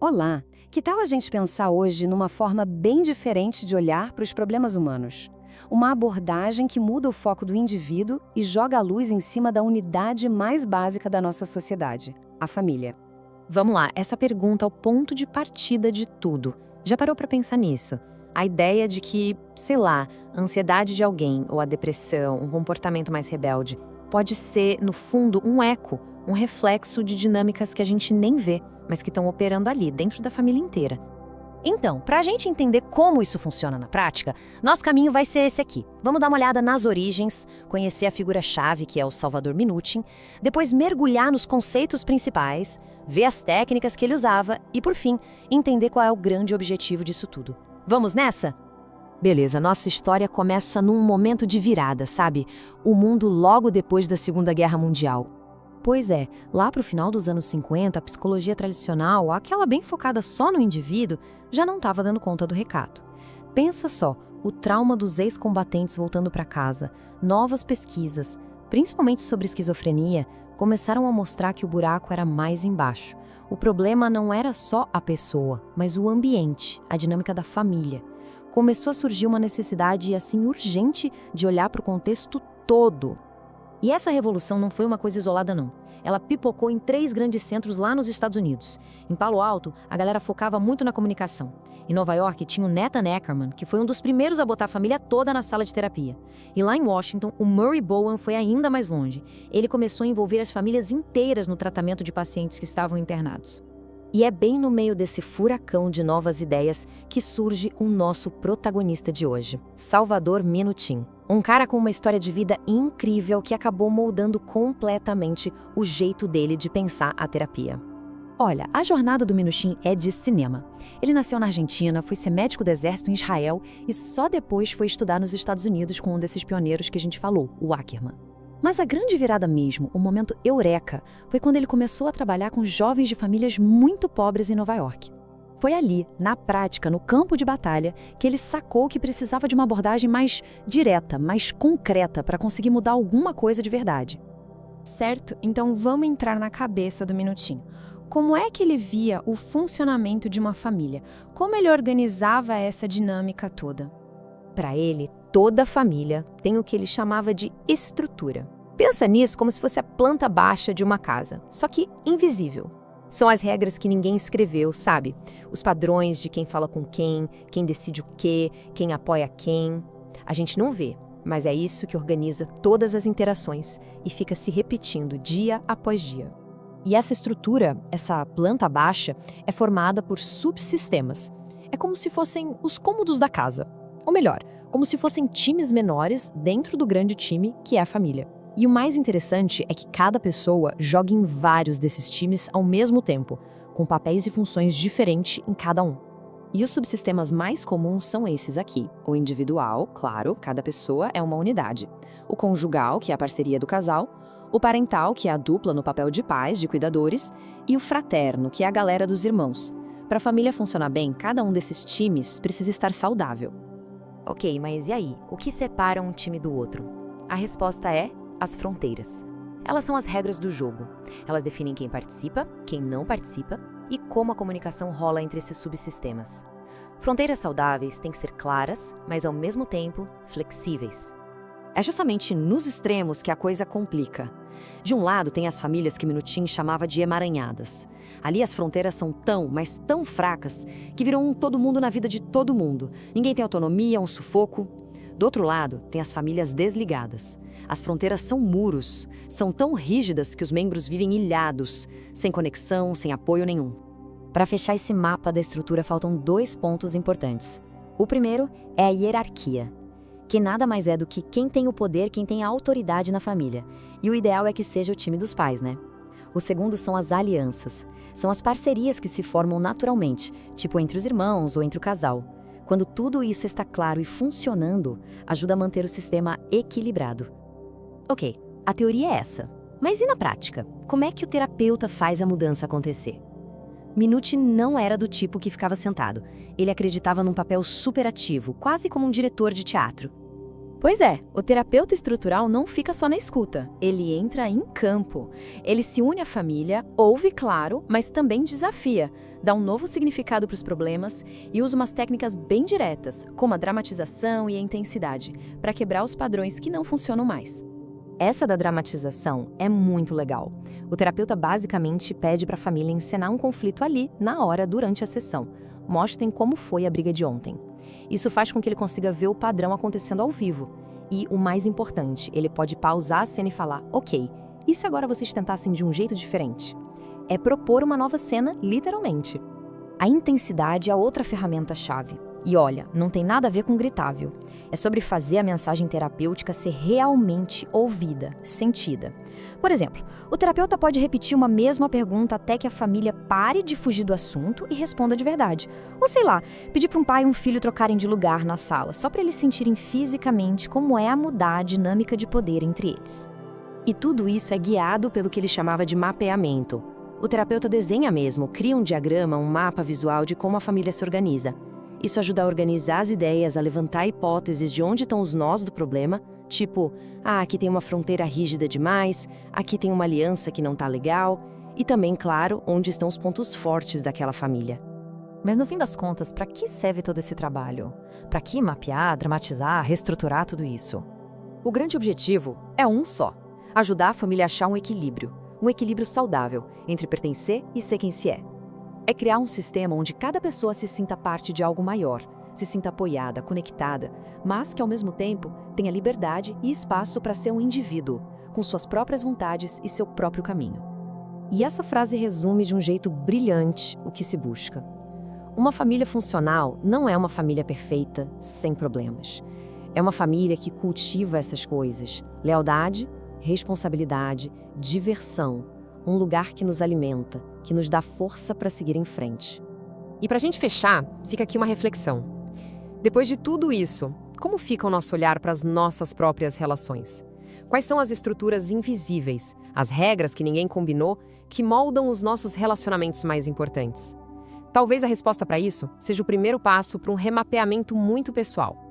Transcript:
Olá! Que tal a gente pensar hoje numa forma bem diferente de olhar para os problemas humanos? Uma abordagem que muda o foco do indivíduo e joga a luz em cima da unidade mais básica da nossa sociedade, a família. Vamos lá, essa pergunta é o ponto de partida de tudo. Já parou para pensar nisso? A ideia de que, sei lá, a ansiedade de alguém ou a depressão, um comportamento mais rebelde, pode ser, no fundo, um eco, um reflexo de dinâmicas que a gente nem vê, mas que estão operando ali, dentro da família inteira. Então, para a gente entender como isso funciona na prática, nosso caminho vai ser esse aqui. Vamos dar uma olhada nas origens, conhecer a figura-chave, que é o Salvador Minuchin, depois mergulhar nos conceitos principais, ver as técnicas que ele usava e, por fim, entender qual é o grande objetivo disso tudo. Vamos nessa? Beleza, nossa história começa num momento de virada, sabe? O mundo logo depois da Segunda Guerra Mundial. Pois é, lá para o final dos anos 50, a psicologia tradicional, aquela bem focada só no indivíduo, já não estava dando conta do recado. Pensa só, o trauma dos ex-combatentes voltando para casa, novas pesquisas, principalmente sobre esquizofrenia, começaram a mostrar que o buraco era mais embaixo. O problema não era só a pessoa, mas o ambiente, a dinâmica da família. Começou a surgir uma necessidade, assim, urgente de olhar para o contexto todo. E essa revolução não foi uma coisa isolada, não. Ela pipocou em 3 grandes centros lá nos Estados Unidos. Em Palo Alto, a galera focava muito na comunicação. Em Nova York, tinha o Nathan Ackerman, que foi um dos primeiros a botar a família toda na sala de terapia. E lá em Washington, o Murray Bowen foi ainda mais longe. Ele começou a envolver as famílias inteiras no tratamento de pacientes que estavam internados. E é bem no meio desse furacão de novas ideias que surge o nosso protagonista de hoje, Salvador Minuchin. Um cara com uma história de vida incrível que acabou moldando completamente o jeito dele de pensar a terapia. Olha, a jornada do Minuchin é de cinema. Ele nasceu na Argentina, foi ser médico do exército em Israel e só depois foi estudar nos Estados Unidos com um desses pioneiros que a gente falou, o Ackerman. Mas a grande virada mesmo, o momento eureka, foi quando ele começou a trabalhar com jovens de famílias muito pobres em Nova York. Foi ali, na prática, no campo de batalha, que ele sacou que precisava de uma abordagem mais direta, mais concreta, para conseguir mudar alguma coisa de verdade. Certo, então vamos entrar na cabeça do Minuchin. Como é que ele via o funcionamento de uma família? Como ele organizava essa dinâmica toda? Para ele, toda família tem o que ele chamava de estrutura. Pensa nisso como se fosse a planta baixa de uma casa, só que invisível. São as regras que ninguém escreveu, sabe? Os padrões de quem fala com quem decide o quê, quem apoia quem. A gente não vê, mas é isso que organiza todas as interações e fica se repetindo dia após dia. E essa estrutura, essa planta baixa, é formada por subsistemas. É como se fossem os cômodos da casa. Ou melhor, como se fossem times menores dentro do grande time que é a família. E o mais interessante é que cada pessoa joga em vários desses times ao mesmo tempo, com papéis e funções diferentes em cada um. E os subsistemas mais comuns são esses aqui. O individual, claro, cada pessoa é uma unidade. O conjugal, que é a parceria do casal. O parental, que é a dupla no papel de pais, de cuidadores. E o fraterno, que é a galera dos irmãos. Para a família funcionar bem, cada um desses times precisa estar saudável. Ok, mas e aí? O que separa um time do outro? A resposta é as fronteiras. Elas são as regras do jogo. Elas definem quem participa, quem não participa e como a comunicação rola entre esses subsistemas. Fronteiras saudáveis têm que ser claras, mas ao mesmo tempo flexíveis. É justamente nos extremos que a coisa complica. De um lado tem as famílias que Minuchin chamava de emaranhadas. Ali as fronteiras são tão, mas tão fracas que viram um todo mundo na vida de todo mundo. Ninguém tem autonomia, um sufoco. Do outro lado, tem as famílias desligadas. As fronteiras são muros, são tão rígidas que os membros vivem ilhados, sem conexão, sem apoio nenhum. Para fechar esse mapa da estrutura, faltam 2 pontos importantes. O primeiro é a hierarquia, que nada mais é do que quem tem o poder, quem tem a autoridade na família. E o ideal é que seja o time dos pais, né? O segundo são as alianças. São as parcerias que se formam naturalmente, tipo entre os irmãos ou entre o casal. Quando tudo isso está claro e funcionando, ajuda a manter o sistema equilibrado. Ok, a teoria é essa. Mas e na prática? Como é que o terapeuta faz a mudança acontecer? Minuchin não era do tipo que ficava sentado. Ele acreditava num papel superativo, quase como um diretor de teatro. Pois é, o terapeuta estrutural não fica só na escuta, ele entra em campo. Ele se une à família, ouve, claro, mas também desafia, dá um novo significado para os problemas e usa umas técnicas bem diretas, como a dramatização e a intensidade, para quebrar os padrões que não funcionam mais. Essa da dramatização é muito legal. O terapeuta basicamente pede para a família encenar um conflito ali, na hora, durante a sessão. Mostrem como foi a briga de ontem. Isso faz com que ele consiga ver o padrão acontecendo ao vivo. E, o mais importante, ele pode pausar a cena e falar: ok, e se agora vocês tentassem de um jeito diferente? É propor uma nova cena, literalmente. A intensidade é outra ferramenta-chave. E olha, não tem nada a ver com gritável. É sobre fazer a mensagem terapêutica ser realmente ouvida, sentida. Por exemplo, o terapeuta pode repetir uma mesma pergunta até que a família pare de fugir do assunto e responda de verdade. Ou sei lá, pedir para um pai e um filho trocarem de lugar na sala, só para eles sentirem fisicamente como é mudar a dinâmica de poder entre eles. E tudo isso é guiado pelo que ele chamava de mapeamento. O terapeuta desenha mesmo, cria um diagrama, um mapa visual de como a família se organiza. Isso ajuda a organizar as ideias, a levantar hipóteses de onde estão os nós do problema, tipo, aqui tem uma fronteira rígida demais, aqui tem uma aliança que não tá legal, e também, claro, onde estão os pontos fortes daquela família. Mas no fim das contas, para que serve todo esse trabalho? Para que mapear, dramatizar, reestruturar tudo isso? O grande objetivo é um só: ajudar a família a achar um equilíbrio saudável entre pertencer e ser quem se é. É criar um sistema onde cada pessoa se sinta parte de algo maior, se sinta apoiada, conectada, mas que ao mesmo tempo tenha liberdade e espaço para ser um indivíduo, com suas próprias vontades e seu próprio caminho. E essa frase resume de um jeito brilhante o que se busca. Uma família funcional não é uma família perfeita, sem problemas. É uma família que cultiva essas coisas: lealdade, responsabilidade, diversão, um lugar que nos alimenta, que nos dá força para seguir em frente. E para a gente fechar, fica aqui uma reflexão. Depois de tudo isso, como fica o nosso olhar para as nossas próprias relações? Quais são as estruturas invisíveis, as regras que ninguém combinou, que moldam os nossos relacionamentos mais importantes? Talvez a resposta para isso seja o primeiro passo para um remapeamento muito pessoal.